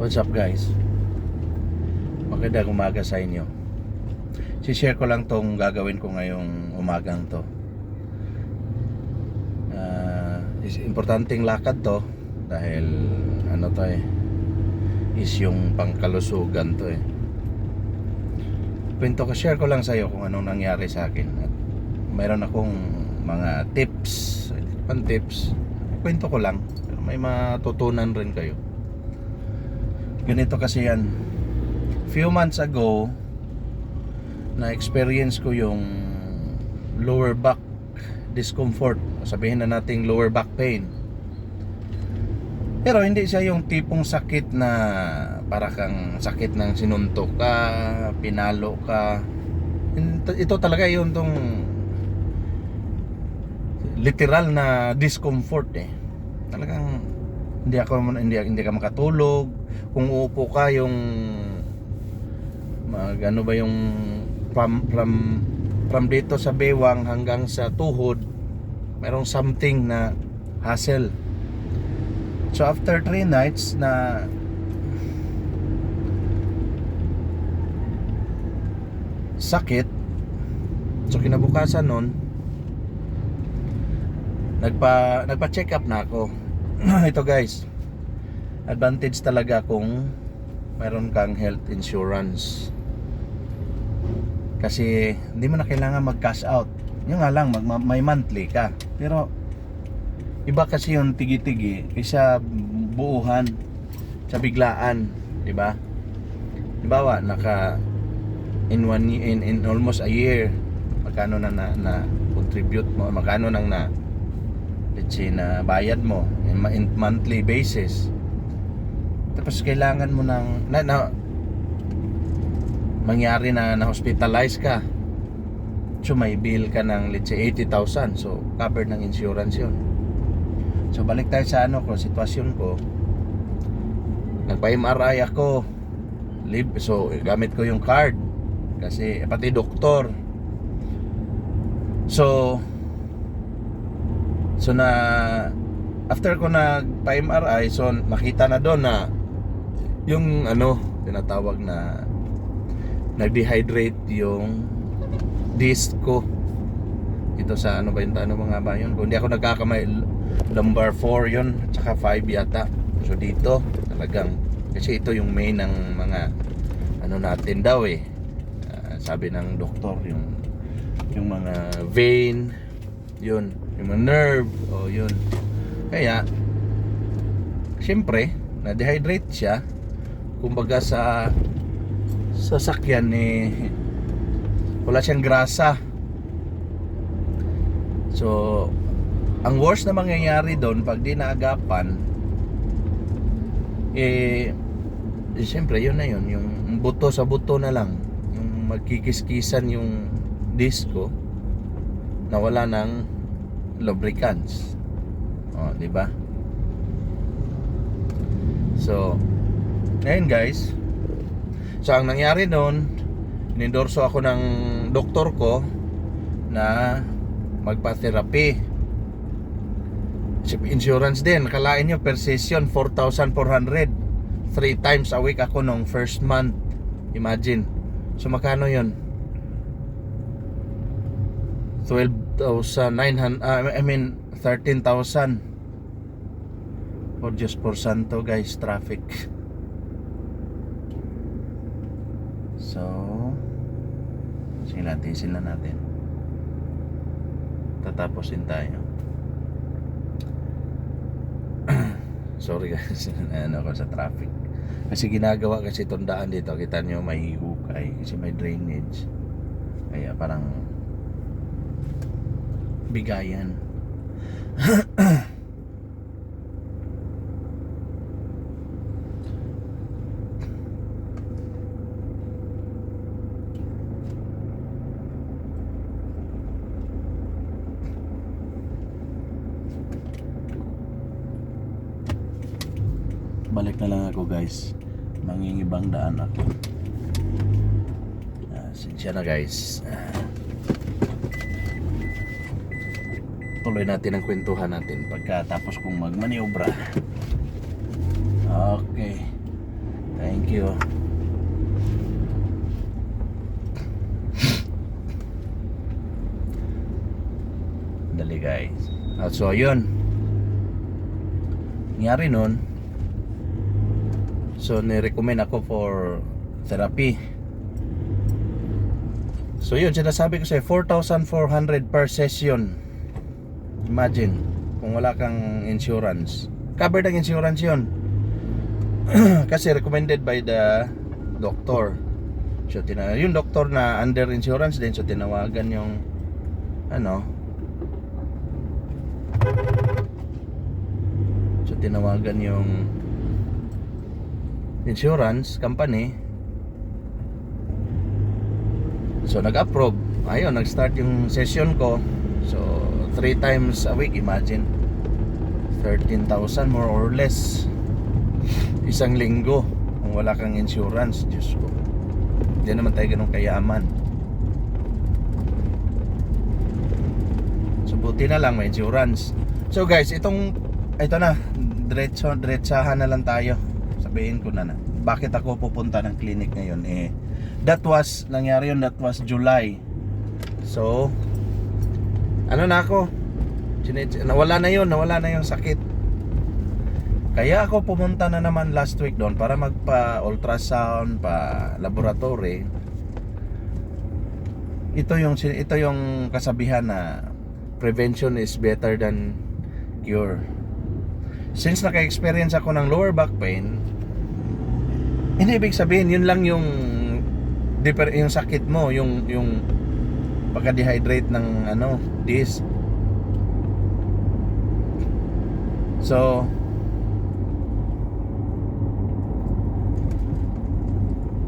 What's up guys? Magandang umaga sa inyo. Si-share ko lang tong gagawin ko ngayong umagang to. Importanteng lakad to dahil ano to is yung pangkalusugan to Kwento ko, share ko lang sa iyo kung anong nangyari sa akin. At mayroon akong mga tips. Kwento ko lang, pero may matutunan rin kayo. Ganito kasi yan. Few months ago, na-experience ko yung lower back discomfort. Sabihin na nating lower back pain. Pero hindi siya yung tipong sakit na para kang sakit ng sinuntok ka, pinalo ka. Ito talaga yung tong literal na discomfort Talagang hindi ka makatulog. Kung uupo ka, yung ano ba yung from dito sa bewang hanggang sa tuhod, merong something na hassle. So after 3 nights na sakit, so kinabukasan nun nagpa-check up na ako. Ito guys, advantage talaga kung mayroon kang health insurance, kasi hindi mo na kailangan mag-cash out. Yung nga lang may monthly ka, pero iba kasi yung tigi-tigi kaysa buuhan sa biglaan, di ba? Halimbawa, in almost a year, magkano na contribute mo, magkano nang let's say na bayad mo in monthly basis. Tapos kailangan mo mangyari na hospitalize ka, so may bill ka ng let's say 80,000, so covered ng insurance yun. So balik tayo sa sitwasyon ko. Nagpa-MRI ako, so gamit ko yung card kasi pati doktor. So na after ko nagpa-MRI, so makita na doon na yung tinatawag na nag-dehydrate yung disc ko. Ito sa mga ba yun? Kung hindi ako nagkakamay, lumbar 4 yun, tsaka 5 yata. So dito talagang, kasi ito yung main ng mga natin daw sabi ng doktor, yung mga vein, yun, yung mga nerve, yun. Kaya syempre na-dehydrate siya. Kumbaga sa sasakyan wala siyang grasa. So ang worst na mangyayari doon pag di naagapan, siyempre yun na yun, yung buto sa buto na lang, yung magkikiskisan yung disco, nawala ng lubricants. Di ba? So ngayon guys, so ang nangyari doon, inendorso ako ng doktor ko na magpa-therapy. Insurance din, kalain nyo per session 4,400, 3 times a week ako nung first month. Imagine, so magkano yun? 12,900, 13,000 for just for Santo guys, traffic. So tiisin na natin, tatapusin tayo. Sorry guys, ako sa traffic kasi ginagawa kasi itong daan dito, kita nyo may hukay kasi may drainage, kaya parang bigayan. Balik na lang ako guys, mangingibang daan ako. Sinsya na guys. tuloy natin ang kwentuhan natin pagkatapos kong magmaniobra. Okay. Thank you. Dali guys. So yun. Nangyari nun. So ni-recommend ako for therapy. So yun, sinasabi ko sa'yo, 4,400 per session. Imagine, kung wala kang insurance. Covered ang insurance yun. Kasi recommended by the doctor. So yung doctor na under insurance din, so tinawagan yung so tinawagan yung insurance company. So nag-approve. Ayun, nag-start yung session ko. So 3 times a week, imagine 13,000 more or less isang linggo kung wala kang insurance. Diyos ko, hindi naman tayo ganun kayaman. So buti na lang may insurance. So guys, ito na, diretsahan na lang tayo. Sabihin ko na bakit ako pupunta ng clinic ngayon. Nangyari yun, that was July. So na ako, nawala na yung sakit. Kaya ako pumunta na naman last week doon para magpa ultrasound, pa laboratory. Ito yung kasabihan na prevention is better than cure. Since naka-experience ako ng lower back pain, hindi ibig sabihin yun lang yung sakit mo, yung pagka-dehydrate ng disc. So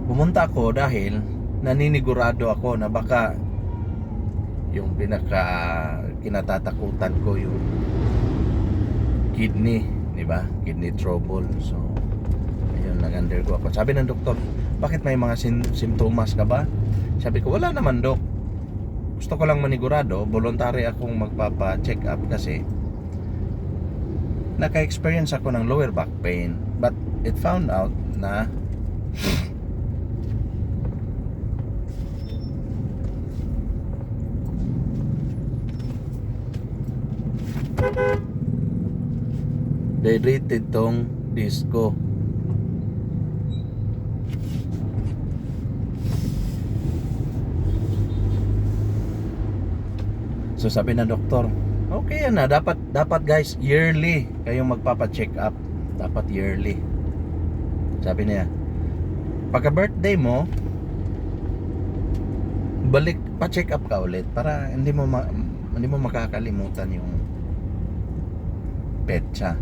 pumunta ako dahil naninigurado ako na baka yung kinatatakutan ko yung kidney, di ba? Kidney trouble. So ayun, nag-undergo ako. Sabi ng doktor, bakit may mga simptomas ka ba? Sabi ko, wala naman, dok. Gusto ko lang manigurado. Voluntary akong magpapa-check up kasi naka-experience ako ng lower back pain, but it found out na dehydrated tong disc ko. So sabi ng doktor, okay na, dapat guys, yearly kayong magpapa-check up. Dapat yearly. Sabi niya, pagka birthday mo, balik pa-check up ka ulit para hindi mo makakalimutan yung petsa.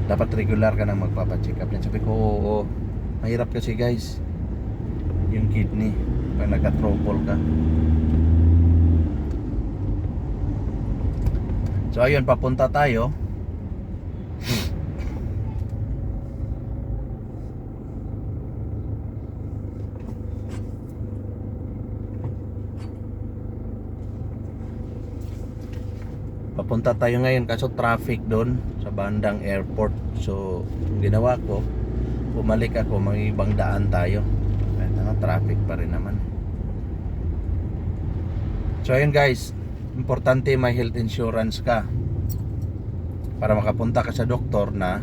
Dapat regular ka nang magpapa-check up. Sabi ko, oo. Mahirap kasi guys yung kidney pag nagka-trouble ka. So ayun, papunta tayo. Papunta tayo ngayon kaso traffic doon sa bandang airport. So ginawa ko, bumalik ako, may ibang daan tayo. Traffic pa rin naman. So ayun guys, importante may health insurance ka para makapunta ka sa doktor na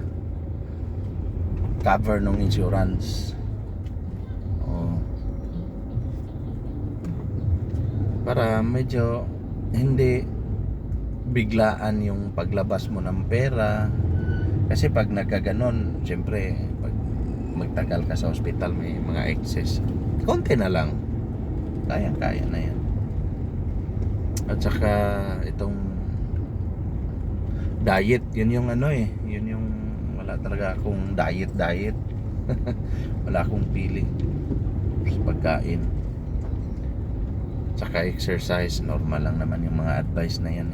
cover ng insurance. Para medyo hindi biglaan yung paglabas mo ng pera. Kasi pag nagkaganon, syempre pag magtagal ka sa hospital may mga excess. Konti na lang, kaya na yan. At saka itong diet, yun yung yun yung wala talaga akong diet. Wala akong pili sa pagkain. Saka exercise, normal lang naman yung mga advice na yan .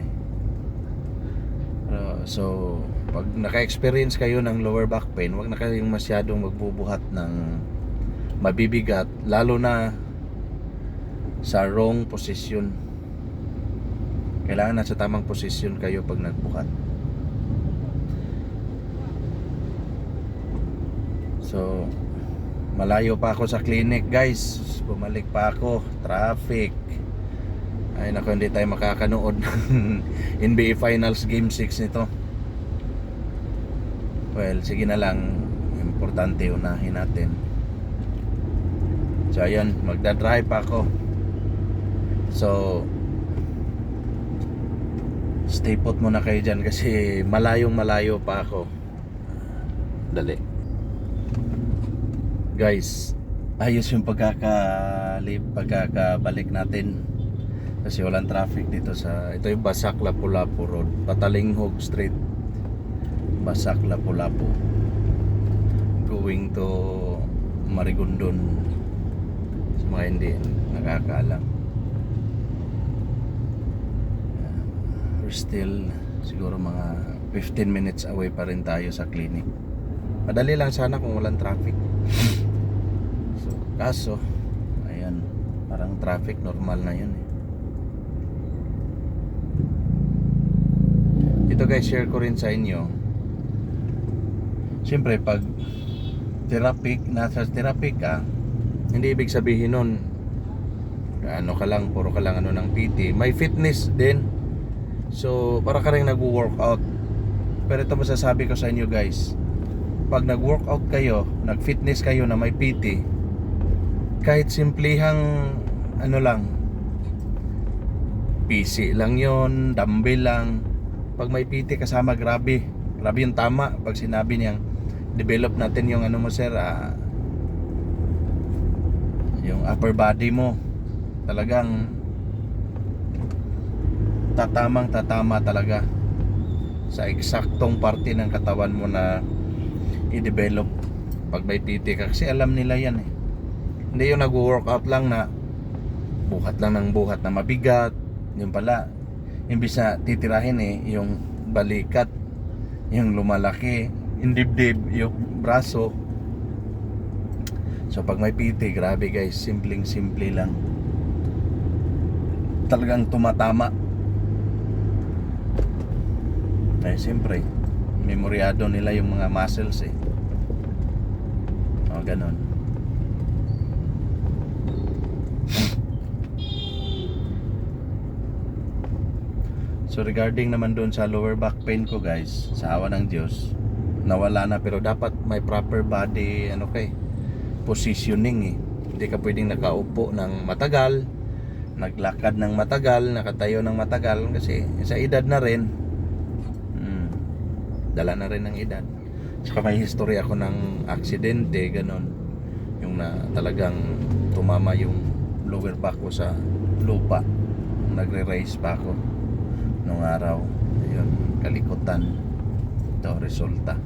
So pag naka-experience kayo ng lower back pain, wag na kayong masyadong magbubuhat ng mabibigat, lalo na sa wrong position. Kailangan nasa tamang posisyon kayo pag nagbuhat. So Malayo pa ako sa clinic guys. Bumalik pa ako. Traffic. Ay nako, hindi tayo makakanood ng NBA Finals Game 6 nito. Well, sige na lang. Importante unahin natin. So ayan, magdadrive pa ako. So stay put muna kayo dyan kasi malayong malayo pa ako. Dali. Guys, ayos yung pagkakabalik natin kasi walang traffic dito sa ito yung Basak Lapu-Lapu Road, Patalinghog Street, Basak Lapu-Lapu, going to Marigondon sa mga hindi nakakaalam. We're still siguro mga 15 minutes away pa rin tayo sa clinic. Madali lang sana kung walang traffic. So, kaso ayan, parang traffic normal na yun eh. Ito guys, share ko rin sa inyo. Siyempre pag nasa therapy ka, hindi ibig sabihin nun ano ka lang, puro ka lang ano ng PT. May fitness din. So para ka rin nag-workout. Pero ito masasabi ko sa inyo guys, pag nag-workout kayo, nag-fitness kayo na may PT, kahit simplihang ano lang, PC lang yon, dumbbell lang, pag may PT kasama, grabe yung tama pag sinabi niyang develop natin yung ano mo sir, yung upper body mo talagang tatama talaga sa eksaktong parte ng katawan mo na i-develop pag may PT ka, kasi alam nila yan eh. Hindi yung nag-workout lang na buhat lang ng buhat na mabigat, yung pala imbis na titirahin eh yung balikat, yung lumalaki, yung dibdib, yung braso. So pag may PT, grabe guys, simple lang, talagang tumatama. Eh siyempre memoryado nila yung mga muscles eh. O ganon. So regarding naman doon sa lower back pain ko guys, sa awa ng Diyos nawala na, pero dapat may proper body positioning eh. Hindi ka pwedeng nakaupo ng matagal, naglakad ng matagal, nakatayo ng matagal, kasi sa edad na rin, dala na rin ng edad. Saka may history ako ng aksidente, ganon, yung na talagang tumama yung lower back ko sa lupa, nagre-race pa ako nung araw. Ayun, kalikutan. Ito resulta.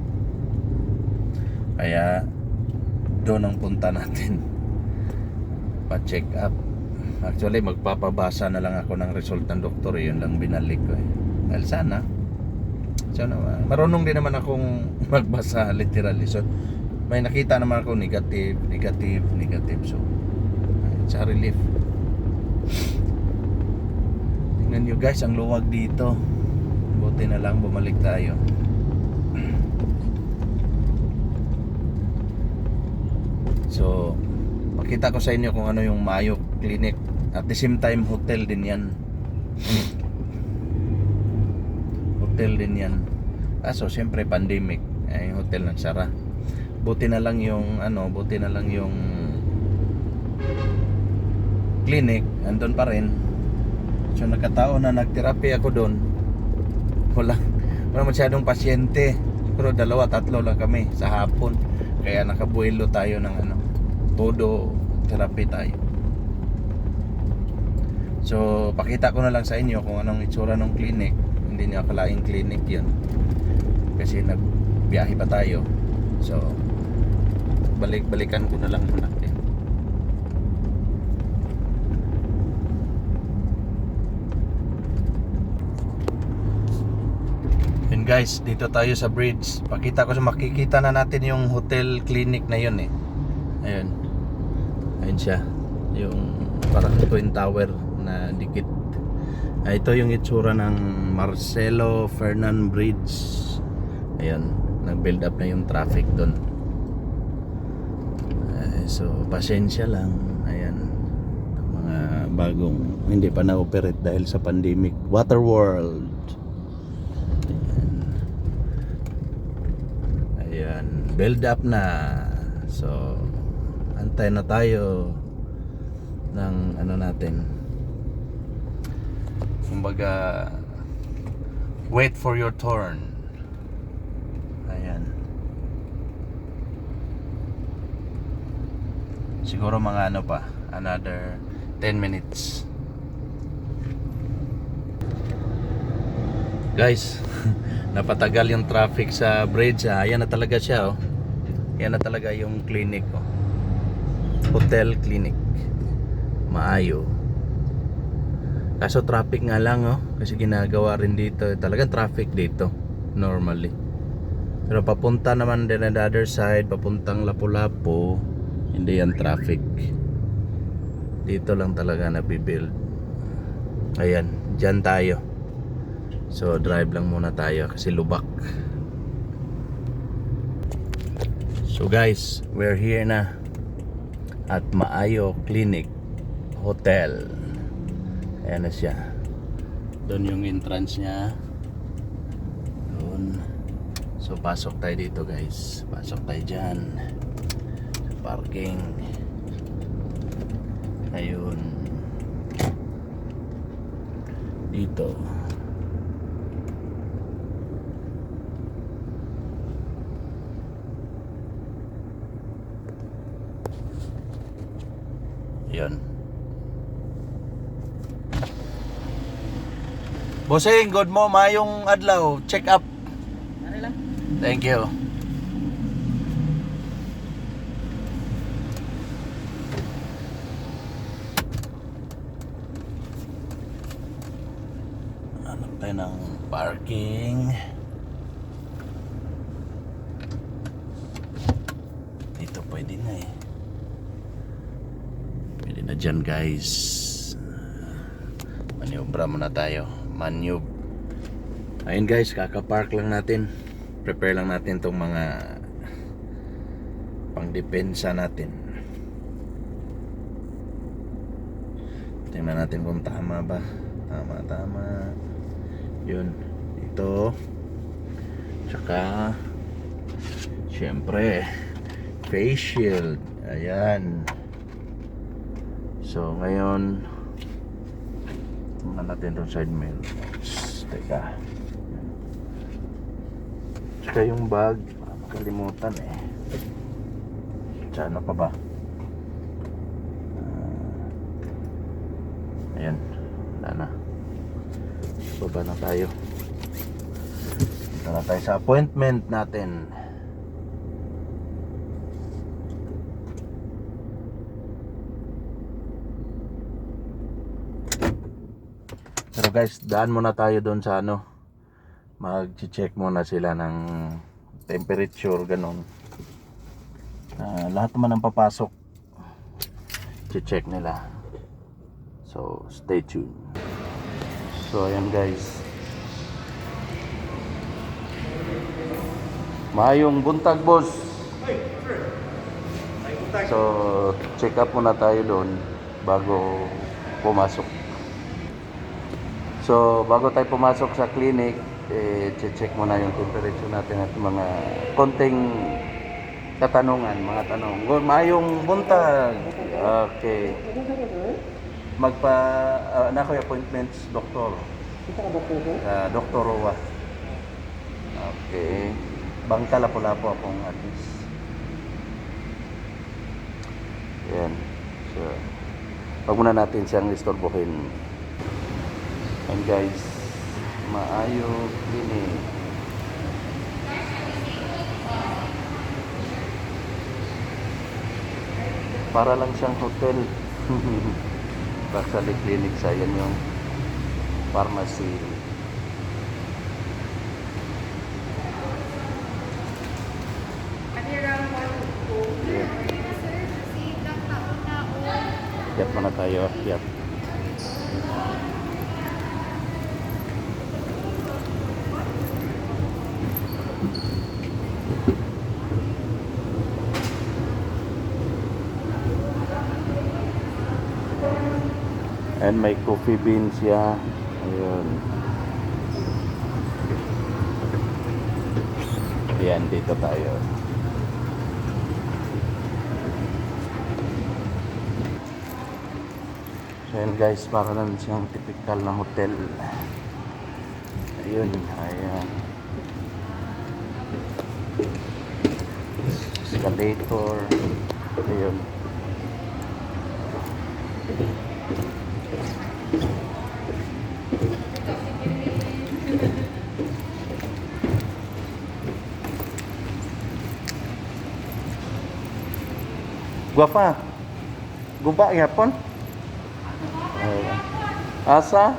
Kaya doon ang punta natin, pa-check up. Actually magpapabasa na lang ako ng result ng doktor, yun lang binalik ko eh. Dahil sana marunong din naman akong magbasa literally. So may nakita naman ako negative. So it's a relief. Tingnan nyo guys, ang luwag dito. Buti na lang bumalik tayo. So pakita ko sa inyo kung ano yung Mayo Clinic. At the same time hotel din yan. Hotel din yan. Kaso siyempre pandemic, yung hotel nagsara. Buti na lang yung clinic andun pa rin. So nagkataon na nagterapi ako doon. Wala masyadong pasyente, pero 2-3 lang kami sa hapon. Kaya nakabuelo tayo ng todo therapy tayo. So pakita ko na lang sa inyo kung anong itsura ng clinic. Hindi niyo akalaing clinic yun, kasi nagbiyahe pa tayo. So balikan ko na lang muna. Yun guys, dito tayo sa bridge. Pakita ko, makikita na natin yung hotel clinic na yun eh. Ayun. Ayun siya, yung parang twin tower na dikit. Ito yung itsura ng Marcelo Fernan Bridge. Ayan, nag-build up na yung traffic doon. So pasensya lang. Ayan, mga bagong hindi pa na-operate dahil sa pandemic. Waterworld. Ayan, build up na. So antay na tayo ng ano natin, kumbaga wait for your turn. Ayan, siguro mga ano pa, another 10 minutes guys. Napatagal yung traffic sa bridge. Ayan na talaga siya, oh. Yan na talaga yung clinic, oh. Hotel clinic Maayo. Kaso traffic nga lang, oh. Kasi ginagawa rin dito, talagang traffic dito normally. Pero papunta naman din on the other side, papuntang Lapu-Lapu, hindi yan traffic. Dito lang talaga nabibuild. Ayan, dyan tayo. So drive lang muna tayo kasi lubak. So guys, we're here na at Maayo Clinic Hotel. Ayan na siya. Doon yung entrance niya. Doon. So pasok tayo dito guys. Pasok tayo dyan. Parking. Ayun. Dito. Yun. Bossing, good mo, mayong adlaw. Check up. Ano lang? Thank you. Hanap tayo ng parking. Dito pwede na eh. Pwede na dyan guys. Maniobra muna tayo. Ayun guys, kaka-park lang natin. Prepare lang natin tong mga pangdepensa natin. Tingnan natin kung tama ba. Tama. Yun. Dito. Tsaka syempre face shield. Ayan. So ngayon tingnan natin itong side mirror. Teka. Tsaka yung bag, makalimutan eh. Tsaka ano pa ba? Ayan, wala na. Baba na tayo. Dito na tayo sa appointment natin. Pero guys, daan muna tayo doon sa ano, mag-check muna sila ng temperature, ganun. Lahat naman ang papasok, check nila. So, stay tuned. So, ayan guys. Maayong buntag, boss. So, check up muna tayo doon bago pumasok. So, bago tayo pumasok sa clinic, check muna yung temperature natin at mga konting katanungan, mga tanong. Maayong buntag. Okay. Na ko appointments, doktor. Dr. Roa. Okay. Bangka Lapu-Lapu akong address. Yan. So, wag muna natin siyang istorbohin. And guys, Maayo Clinic. Para lang siyang hotel. Actually clinic sa yan yung pharmacy. Yeah. Yap muna tayo. Yap. And may coffee bean siya. Ayun. Ayan, dito tayo. So yun guys, para lang siyang typical na hotel. Ayun, ayan. Escalator. Ayun. Guapa. Guba yapon. Ayan. Asa?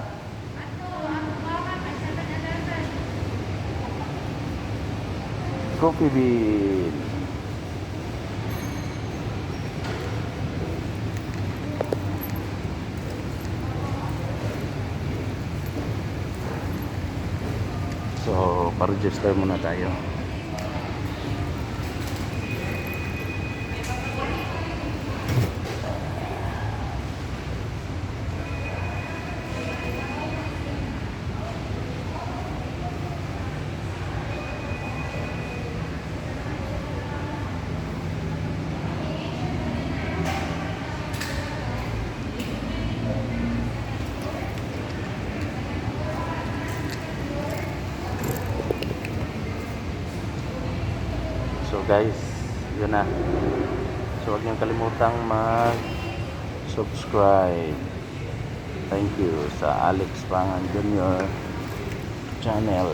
Coffee bean. So, pa-register muna tayo. So guys, yun na. So huwag niyong kalimutang mag-subscribe. Thank you sa Alex Pangan Jr. channel.